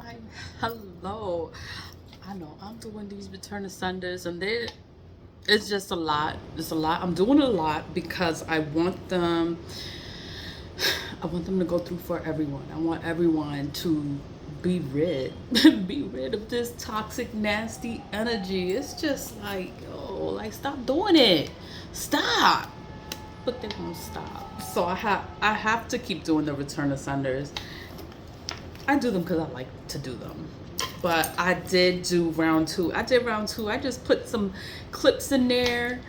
Right. Hello. I know I'm doing these return to Sundays and it's just a lot. It's a lot. I'm doing a lot because I want them to go through for everyone. I want everyone to be rid be rid of this toxic nasty energy. It's just like, oh, like stop doing it. Stop. But they won't stop. So I have to keep doing the return to Sundays. I do them because I like to do them. But I did do round two. I did round two. I just put some clips in there.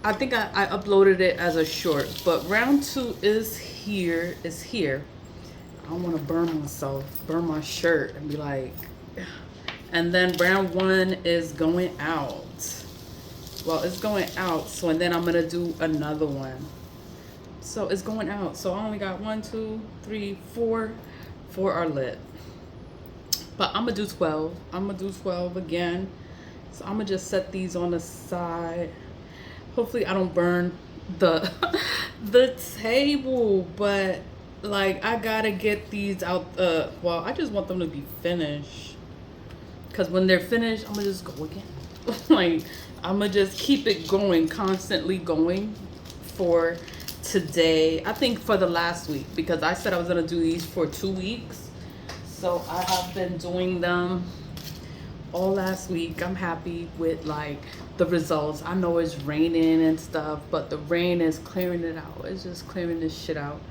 I think I uploaded it as a short. But round two is here. Is here. I don't want to burn myself, burn my shirt, and be like. And then round one is going out. Well, it's going out. So and then I'm gonna do another one. So it's going out. So I only got 1, 2, 3, 4. 4 are lit. But I'm gonna do 12. I'm gonna do 12 again. So I'm gonna just set these on the side. Hopefully I don't burn the the table, but like I gotta get these out. Well, I just want them to be finished. Cause when they're finished, I'm gonna just go again. Like I'm gonna just keep it going, constantly going for today. I think for the last week because I said I was gonna do these for 2 weeks. So I have been doing them all last week. I'm happy with like the results. I know it's raining and stuff, but the rain is clearing it out. It's just clearing this shit out.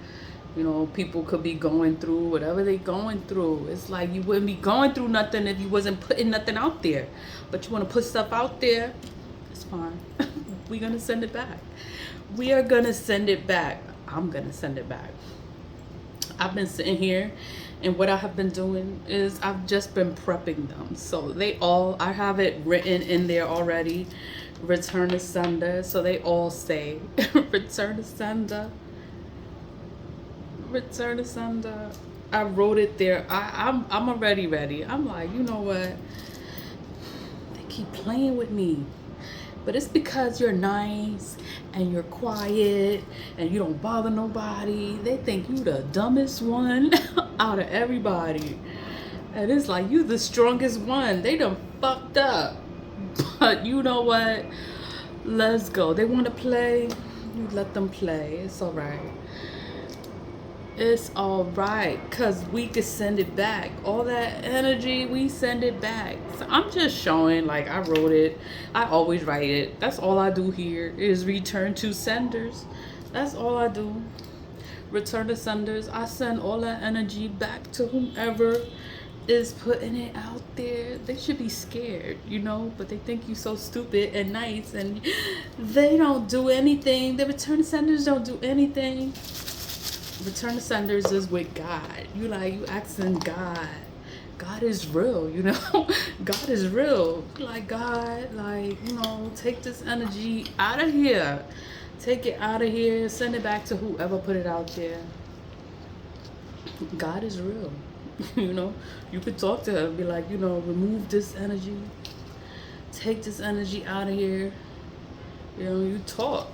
You know, people could be going through whatever they going through. It's like you wouldn't be going through nothing if you wasn't putting nothing out there. But you want to put stuff out there, it's fine. We're going to send it back. We are going to send it back. I'm going to send it back. I've been sitting here and what I have been doing is I've just been prepping them. So I have it written in there already. Return to sender. So they all say return to sender. Return to sender. I wrote it there. I'm already ready. I'm like, you know what? They keep playing with me. But it's because you're nice and you're quiet and you don't bother nobody. They think you the dumbest one out of everybody. And it's like you the strongest one. They done fucked up. But you know what? Let's go. They want to play. You let them play. It's all right. It's all right, because we could send it back. All that energy, we send it back. So I'm just showing, like, I wrote it. I always write it. That's all I do here is return to senders. That's all I do. Return to senders. I send all that energy back to whomever is putting it out there. They should be scared, you know, but they think you so stupid and nice, and they don't do anything. The return to senders don't do anything. Return to senders is with God. You asking God. God is real, you know. God is real. Like God, like, you know, take this energy out of here. Take it out of here. Send it back to whoever put it out there. God is real. You know, you could talk to her and be like, you know, remove this energy. Take this energy out of here. You know, you talk.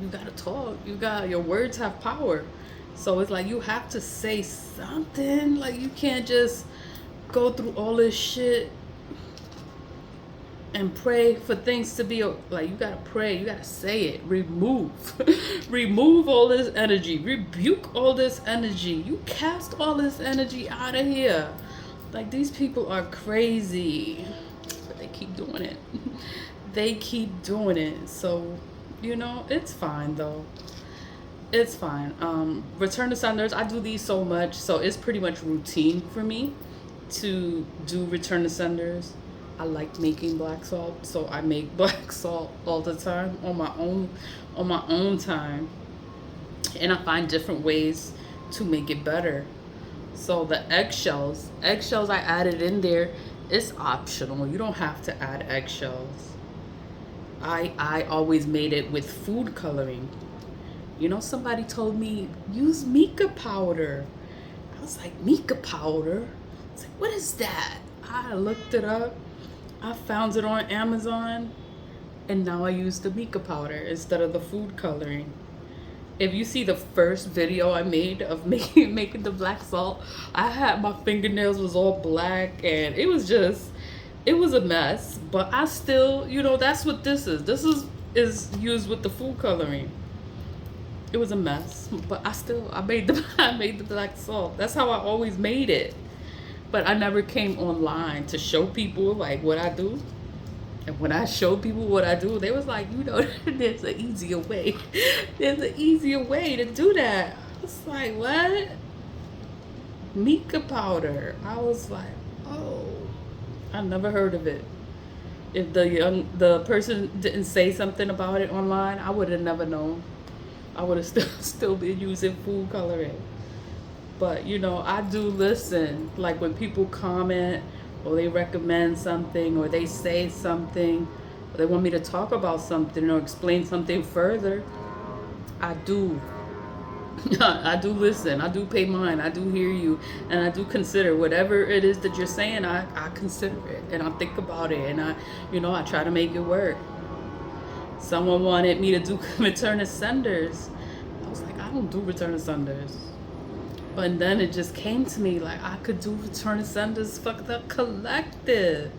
You gotta talk. Your words have power. So it's like you have to say something. Like you can't just go through all this shit and pray for things to be like, you gotta pray, you gotta say it. Remove remove all this energy, rebuke all this energy, you cast all this energy out of here. Like these people are crazy, but they keep doing it. They keep doing it. So you know, it's fine though. It's fine. Return to senders, I do these so much, so it's pretty much routine for me to do return to senders. I like making black salt, so I make black salt all the time on my own time. And I find different ways to make it better. So the eggshells I added in there. It's optional. You don't have to add eggshells. I always made it with food coloring. You know, somebody told me, use mica powder. I was like, mica powder? I was like, what is that? I looked it up. I found it on Amazon. And now I use the mica powder instead of the food coloring. If you see the first video I made of making the black salt, I had my fingernails was all black, and it was a mess. But I still, that's what this is. Is used with the food coloring. It was a mess, but I made the I made the black salt. That's how I always made it. But I never came online to show people like what I do. And when I showed people what I do, they was like, there's an easier way. There's an easier way to do that. I was like, what? Mica powder. I was like, oh, I never heard of it. If the person didn't say something about it online, I would have never known. I would have still been using food coloring. But I do listen. Like when people comment or they recommend something or they say something, or they want me to talk about something or explain something further, I do. I do listen. I do pay mind. I do hear you, and I do consider whatever it is that you're saying. I consider it and I think about it, and I try to make it work. Someone wanted me to do return to senders. I was like, I don't do return to senders. But then it just came to me like I could do return to senders for the collective.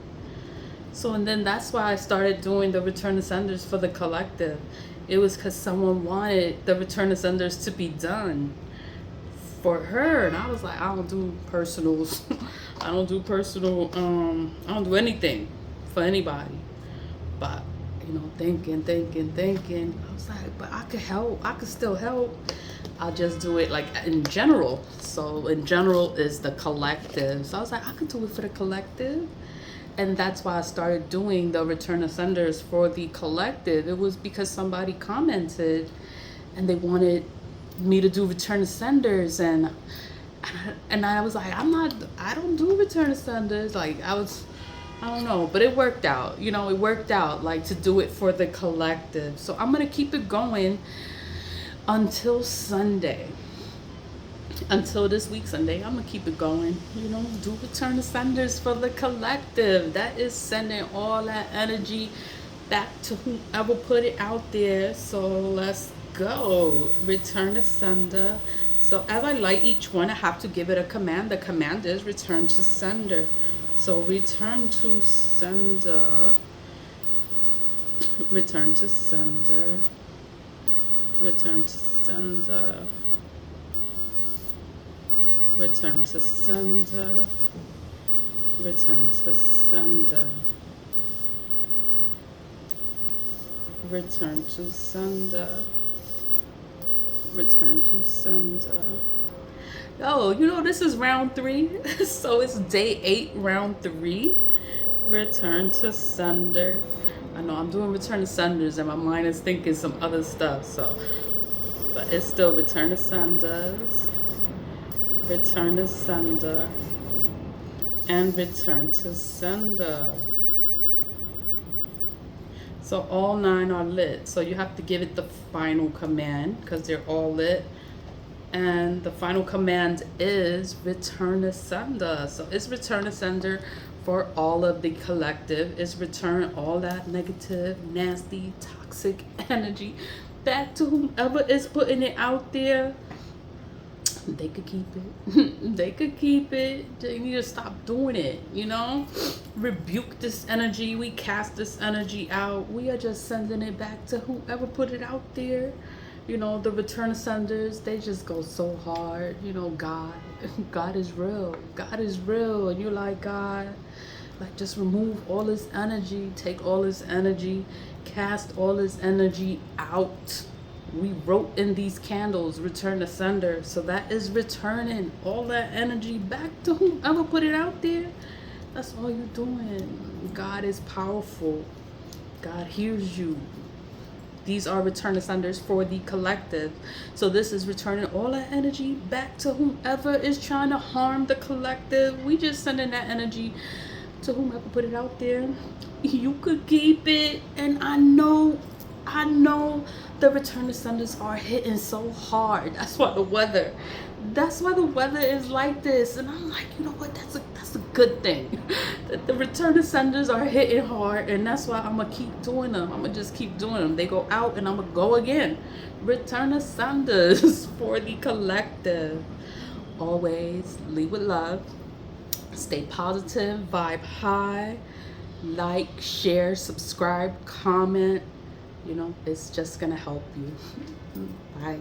So, and then that's why I started doing the return to senders for the collective. It was because someone wanted the return to senders to be done for her. And I was like, I don't do personals. I don't do personal, I don't do anything for anybody. But, thinking. I was like, but I could help. I could still help. I'll just do it like in general. So in general is the collective. So I was like, I could do it for the collective. And that's why I started doing the return to senders for the collective. It was because somebody commented and they wanted me to do return to senders, and I was like, I don't do return to senders. Like I don't know, but it worked out. It worked out like to do it for the collective. So I'm gonna keep it going until Sunday. Until this week Sunday, I'm gonna keep it going. Do return to senders for the collective. That is sending all that energy back to whoever put it out there. So let's go. Return to sender. So as I light each one, I have to give it a command. The command is return to sender. So return to sender. Return to sender. Return to sender. Return to sender. Return to sender. Return to sender. Return to sender. Oh, this is round 3. So it's day 8, round 3. Return to sender. I know I'm doing return to senders and my mind is thinking some other stuff. So, but it's still return to senders. Return to sender. And return to sender. So all 9 are lit. So you have to give it the final command because they're all lit. And the final command is return to sender. So it's return to sender for all of the collective. It's return all that negative, nasty, toxic energy back to whomever is putting it out there. They could keep it. They could keep it. They need to stop doing it, Rebuke this energy. We cast this energy out. We are just sending it back to whoever put it out there. The return senders, they just go so hard. God is real. God is real. And you're like, God, like just remove all this energy. Take all this energy. Cast all this energy out. We wrote in these candles, return to sender. So that is returning all that energy back to whoever put it out there. That's all you're doing. God is powerful. God hears you. These are return to senders for the collective. So this is returning all that energy back to whomever is trying to harm the collective. We just sending that energy to whomever put it out there. You could keep it. And I know the return to senders are hitting so hard. That's why the weather is like this. And I'm like, you know what? That's a good thing. The return ascenders are hitting hard, and that's why I'm gonna keep doing them. I'm gonna just keep doing them. They go out and I'm gonna go again. Return ascenders for the collective. Always lead with love. Stay positive, vibe high, like, share, subscribe, comment. You know, it's just gonna help you. Bye.